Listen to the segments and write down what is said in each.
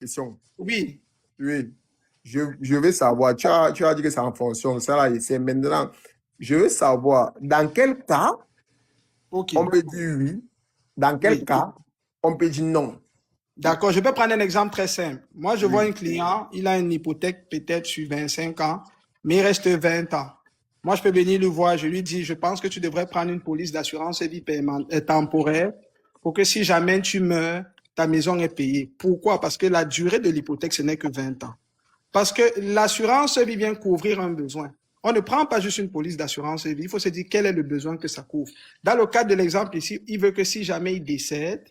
question. Oui. Oui. Je veux savoir, tu as dit que c'est en fonction, ça là, c'est maintenant. Je veux savoir, dans quel cas OK. on peut dire oui, dans quel Oui. cas on peut dire non. D'accord. Je peux prendre un exemple très simple. Moi, je vois Oui. un client, il a une hypothèque peut-être sur 25 ans, mais il reste 20 ans. Moi, je peux venir le voir, je lui dis, je pense que tu devrais prendre une police d'assurance vie temporaire pour que si jamais tu meurs, ta maison est payée. Pourquoi? Parce que la durée de l'hypothèque, ce n'est que 20 ans. Parce que l'assurance vie vient couvrir un besoin. On ne prend pas juste une police d'assurance vie, il faut se dire quel est le besoin que ça couvre. Dans le cadre de l'exemple ici, il veut que si jamais il décède,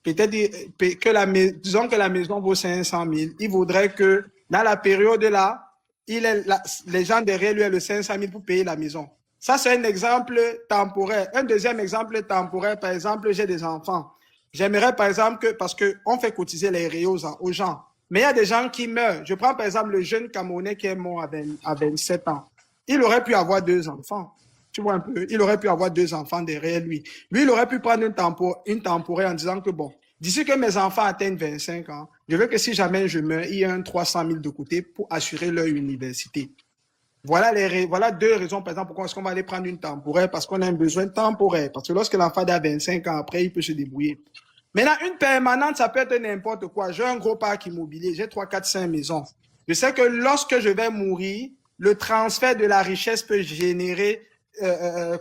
peut-être que disons que la maison vaut 500 000, il voudrait que dans la période là, les gens derrière lui aient le 500 000 pour payer la maison. Ça, c'est un exemple temporaire. Un deuxième exemple temporaire, par exemple, j'ai des enfants. J'aimerais, par exemple, parce qu'on fait cotiser les REO aux gens. Mais il y a des gens qui meurent. Je prends, par exemple, le jeune Camerounais qui est mort à 27 ans. Il aurait pu avoir 2 enfants. Tu vois un peu, il aurait pu avoir 2 enfants derrière lui. Lui, il aurait pu prendre une temporaire en disant que bon, d'ici que mes enfants atteignent 25 ans, je veux que si jamais je meurs, il y ait un 300 000 de côté pour assurer leur université. Voilà 2 raisons, par exemple, pourquoi est-ce qu'on va aller prendre une temporaire, parce qu'on a un besoin temporaire. Parce que lorsque l'enfant a 25 ans, après, il peut se débrouiller. Maintenant, une permanente, ça peut être n'importe quoi. J'ai un gros parc immobilier, j'ai 3, 4, 5 maisons. Je sais que lorsque je vais mourir, le transfert de la richesse peut générer,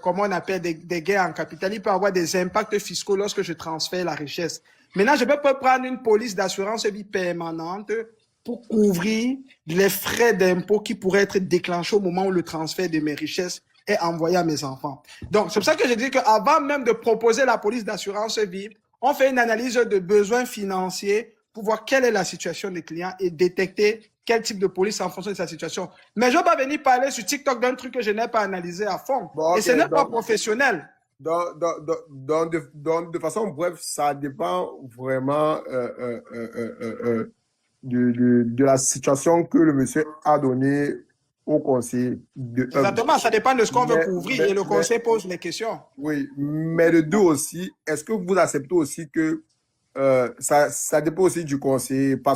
comment on appelle, des gains en capital. Il peut avoir des impacts fiscaux lorsque je transfère la richesse. Maintenant, je peux pas prendre une police d'assurance vie permanente pour couvrir les frais d'impôt qui pourraient être déclenchés au moment où le transfert de mes richesses est envoyé à mes enfants. Donc, c'est pour ça que je dis qu'avant même de proposer la police d'assurance vie, on fait une analyse de besoins financiers pour voir quelle est la situation des clients et détecter quel type de police en fonction de sa situation. Mais je ne vais pas venir parler sur TikTok d'un truc que je n'ai pas analysé à fond. Bon, Et ok, ce n'est pas professionnel. De façon bref, ça dépend vraiment de la situation que le monsieur a donnée au conseil de un. Exactement, ça dépend de ce qu'on veut Mais, couvrir mais, et le mais, conseil pose les questions. oui, mais de deux aussi, est-ce que vous acceptez aussi que ça dépend aussi du conseiller? Parce